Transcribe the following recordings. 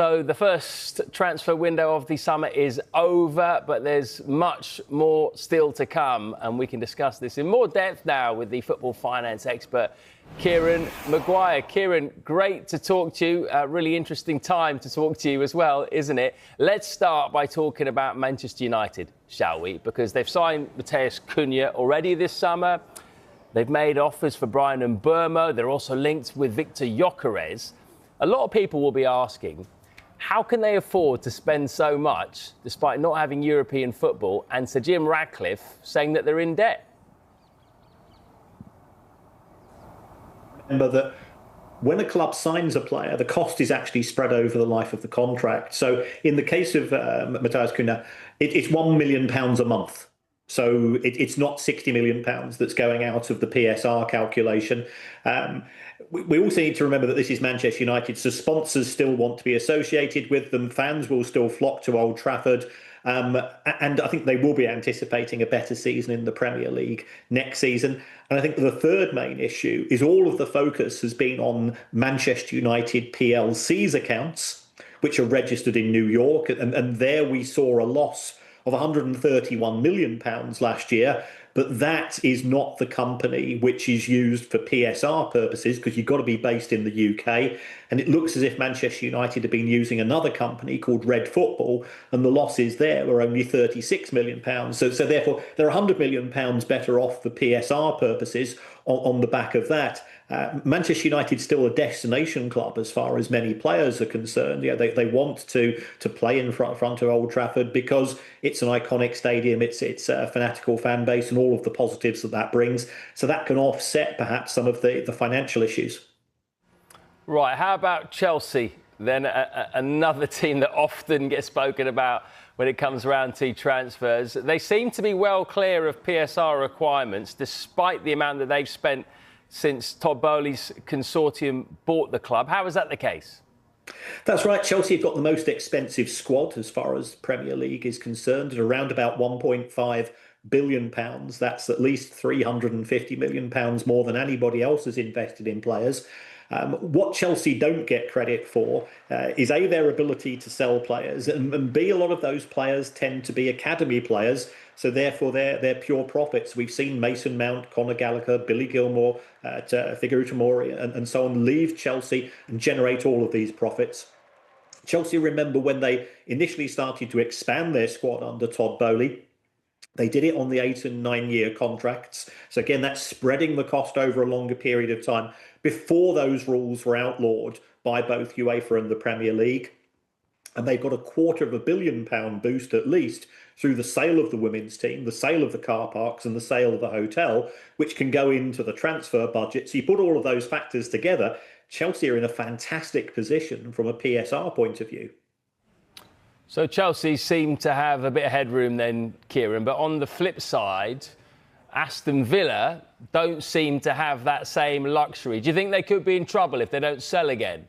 So the first transfer window of the summer is over, but there's much more still to come. And we can discuss this in more depth now with the football finance expert, Kieran Maguire. Kieran, great to talk to you. Really interesting time to talk to you as well, isn't it? Let's start by talking about Manchester United, shall we? Because they've signed Matheus Cunha already this summer. They've made offers for Bryan Mbeumo. They're also linked with Viktor Gyokeres. A lot of people will be asking, how can they afford to spend so much despite not having European football, and Sir Jim Ratcliffe saying that they're in debt? Remember that when a club signs a player, the cost is actually spread over the life of the contract. So in the case of Matheus Cunha, it's £1 million a month. So it's not £60 million that's going out of the PSR calculation. We also need to remember that this is Manchester United, so sponsors still want to be associated with them. Fans will still flock to Old Trafford. And I think they will be anticipating a better season in the Premier League next season. And I think the third main issue is all of the focus has been on Manchester United PLC's accounts, which are registered in New York. And there we saw a loss of £131 million last year. But that is not the company which is used for PSR purposes, because you've got to be based in the UK. And it looks as if Manchester United have been using another company called Red Football, and the losses there were only £36 million. So therefore, they're £100 million better off for PSR purposes on the back of that. Manchester United's still a destination club as far as many players are concerned. Yeah, they want to play in front of Old Trafford because it's an iconic stadium, it's a fanatical fan base, and all of the positives that brings. So that can offset perhaps some of the financial issues. Right, how about Chelsea then? Another team that often gets spoken about when it comes around to transfers. They seem to be well clear of PSR requirements, despite the amount that they've spent since Todd Bowley's consortium bought the club. How is that the case? That's right. Chelsea have got the most expensive squad as far as Premier League is concerned, at around about £1.5 billion. That's at least £350 million more than anybody else has invested in players. What Chelsea don't get credit for is A, their ability to sell players, and B, a lot of those players tend to be academy players, so therefore they're pure profits. We've seen Mason Mount, Conor Gallagher, Billy Gilmore, Figaro Tomori, and so on leave Chelsea and generate all of these profits. Chelsea, remember, when they initially started to expand their squad under Todd Bowley, they did it on the 8 and 9 year contracts. So again, that's spreading the cost over a longer period of time before those rules were outlawed by both UEFA and the Premier League. And they've got a £250 million boost at least through the sale of the women's team, the sale of the car parks, and the sale of the hotel, which can go into the transfer budget. So you put all of those factors together, Chelsea are in a fantastic position from a PSR point of view. So Chelsea seem to have a bit of headroom then, Kieran, but on the flip side, Aston Villa don't seem to have that same luxury. Do you think they could be in trouble if they don't sell again?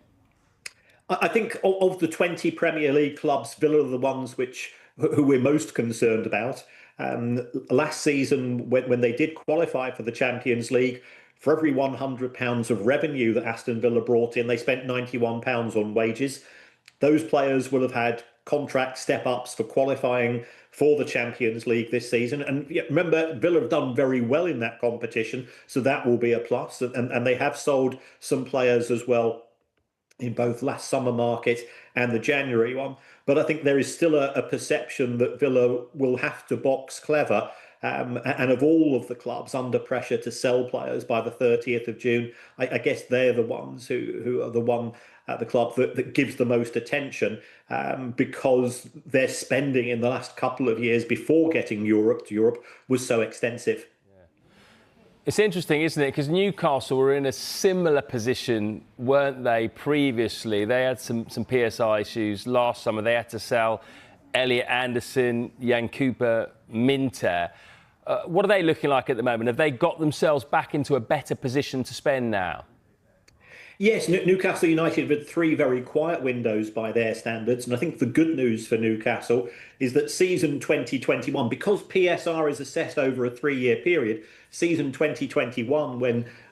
I think of the 20 Premier League clubs, Villa are the ones who we're most concerned about. Last season, when they did qualify for the Champions League, for every £100 of revenue that Aston Villa brought in, they spent £91 on wages. Those players will have had contract step-ups for qualifying for the Champions League this season. And remember, Villa have done very well in that competition, so that will be a plus. And they have sold some players as well in both last summer market and the January one. But I think there is still a perception that Villa will have to box clever. And of all of the clubs under pressure to sell players by the 30th of June, I guess they're the ones who are the club that gives the most attention, because their spending in the last couple of years before getting Europe was so extensive. It's interesting, isn't it? Because Newcastle were in a similar position, weren't they, previously? They had some PSI issues last summer. They had to sell Elliot Anderson, Jan Cooper, Minter. What are they looking like at the moment? Have they got themselves back into a better position to spend now? Yes, Newcastle United have had 3 very quiet windows by their standards. And I think the good news for Newcastle is that season 2021, because PSR is assessed over a 3-year period, season 2021,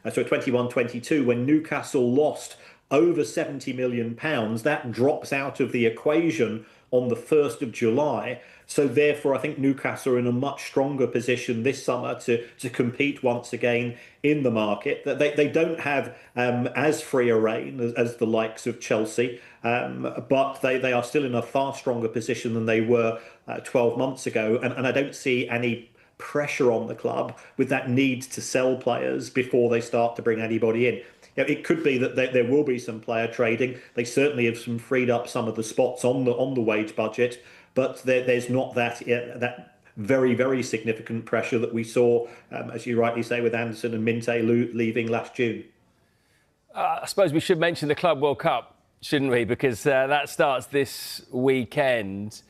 21-22, when Newcastle lost over £70 million, that drops out of the equation on the 1st of July. So therefore, I think Newcastle are in a much stronger position this summer to compete once again in the market. That they don't have as free a rein as the likes of Chelsea, but they are still in a far stronger position than they were 12 months ago. And I don't see any pressure on the club with that need to sell players before they start to bring anybody in. It could be that there will be some player trading. They certainly have freed up some of the spots on the wage budget, but there's not that very, very significant pressure that we saw, as you rightly say, with Anderson and Minte leaving last June. I suppose we should mention the Club World Cup, shouldn't we? Because that starts this weekend.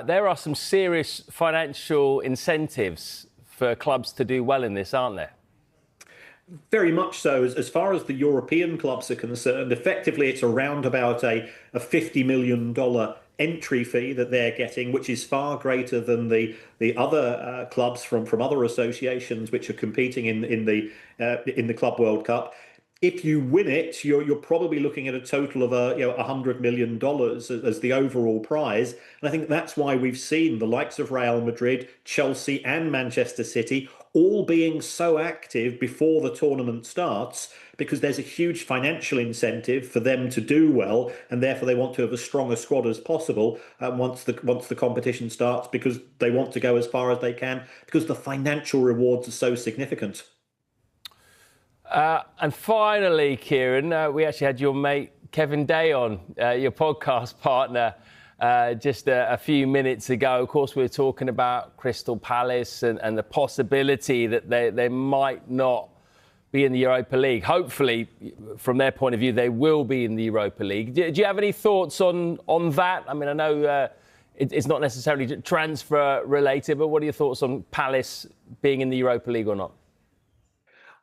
There are some serious financial incentives for clubs to do well in this, aren't there? Very much so. As far as the European clubs are concerned, effectively it's around about a $50 million entry fee that they're getting, which is far greater than the other clubs from other associations which are competing in the Club World Cup. If you win it, you're probably looking at a total of $100 million as the overall prize. And I think that's why we've seen the likes of Real Madrid, Chelsea and Manchester City all being so active before the tournament starts, because there's a huge financial incentive for them to do well, and therefore they want to have as strong a squad as possible once the competition starts, because they want to go as far as they can, because the financial rewards are so significant. And finally, Kieran, we actually had your mate Kevin Day on, your podcast partner, just a few minutes ago. Of course, we were talking about Crystal Palace and the possibility that they might not be in the Europa League. Hopefully, from their point of view, they will be in the Europa League. Do you have any thoughts on that? I mean, I know it's not necessarily transfer related, but what are your thoughts on Palace being in the Europa League or not?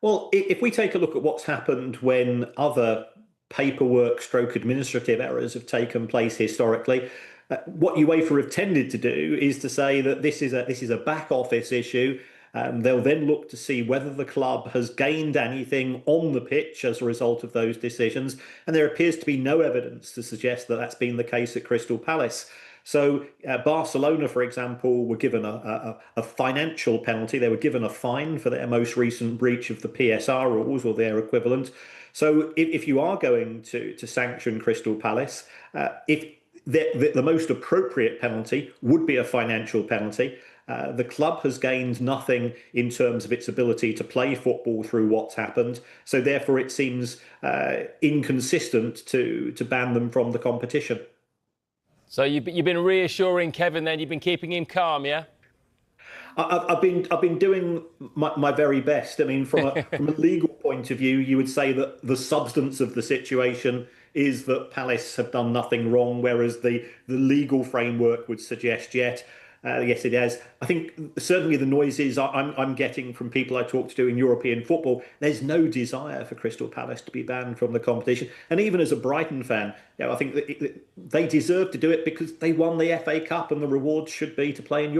Well, if we take a look at what's happened when other paperwork stroke administrative errors have taken place historically, what UEFA have tended to do is to say that this is a back office issue. They'll then look to see whether the club has gained anything on the pitch as a result of those decisions. And there appears to be no evidence to suggest that that's been the case at Crystal Palace. So Barcelona, for example, were given a financial penalty. They were given a fine for their most recent breach of the PSR rules or their equivalent. So if you are going to sanction Crystal Palace, if the most appropriate penalty would be a financial penalty. The club has gained nothing in terms of its ability to play football through what's happened. So therefore, it seems inconsistent to ban them from the competition. So you've been reassuring Kevin then, you've been keeping him calm, yeah? I've been doing my very best. I mean, from a legal point of view, you would say that the substance of the situation is that Palace have done nothing wrong, whereas the legal framework would suggest yes, it has. I think certainly the noises I'm getting from people I talk to in European football, there's no desire for Crystal Palace to be banned from the competition. And even as a Brighton fan, I think that they deserve to do it because they won the FA Cup and the reward should be to play in Europe.